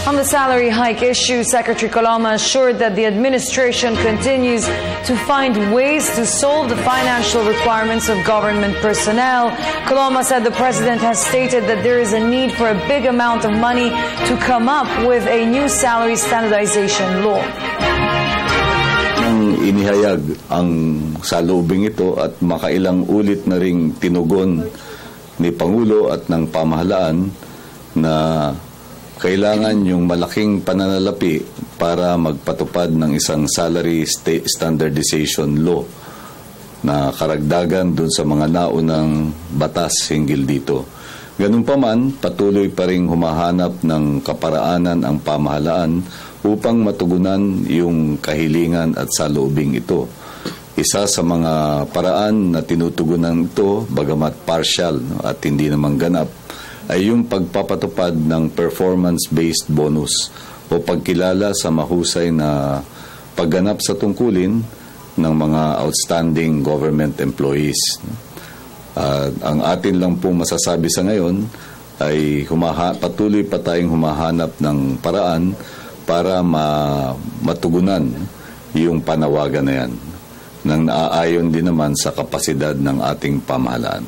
On the salary hike issue, Secretary Coloma assured that the administration continues to find ways to solve the financial requirements of government personnel. Coloma said the president has stated that there is a need for a big amount of money to come up with a new salary standardization law. Inihayag ang saloobing ito at makailang ulit na ring tinugon ni Pangulo at ng pamahalaan na kailangan yung malaking pananalapi para magpatupad ng isang salary standardization law na karagdagan dun sa mga naunang batas hinggil dito. Ganun pa man, patuloy pa ring humahanap ng kaparaanan ang pamahalaan upang matugunan yung kahilingan at saloobing ito. Isa sa mga paraan na tinutugunan ito, bagamat partial at hindi naman ganap, ay yung pagpapatupad ng performance-based bonus o pagkilala sa mahusay na pagganap sa tungkulin ng mga outstanding government employees. Ang atin lang pong masasabi sa ngayon ay patuloy pa tayong humahanap ng paraan para matugunan yung panawagan na yan nang naaayon din naman sa kapasidad ng ating pamahalaan.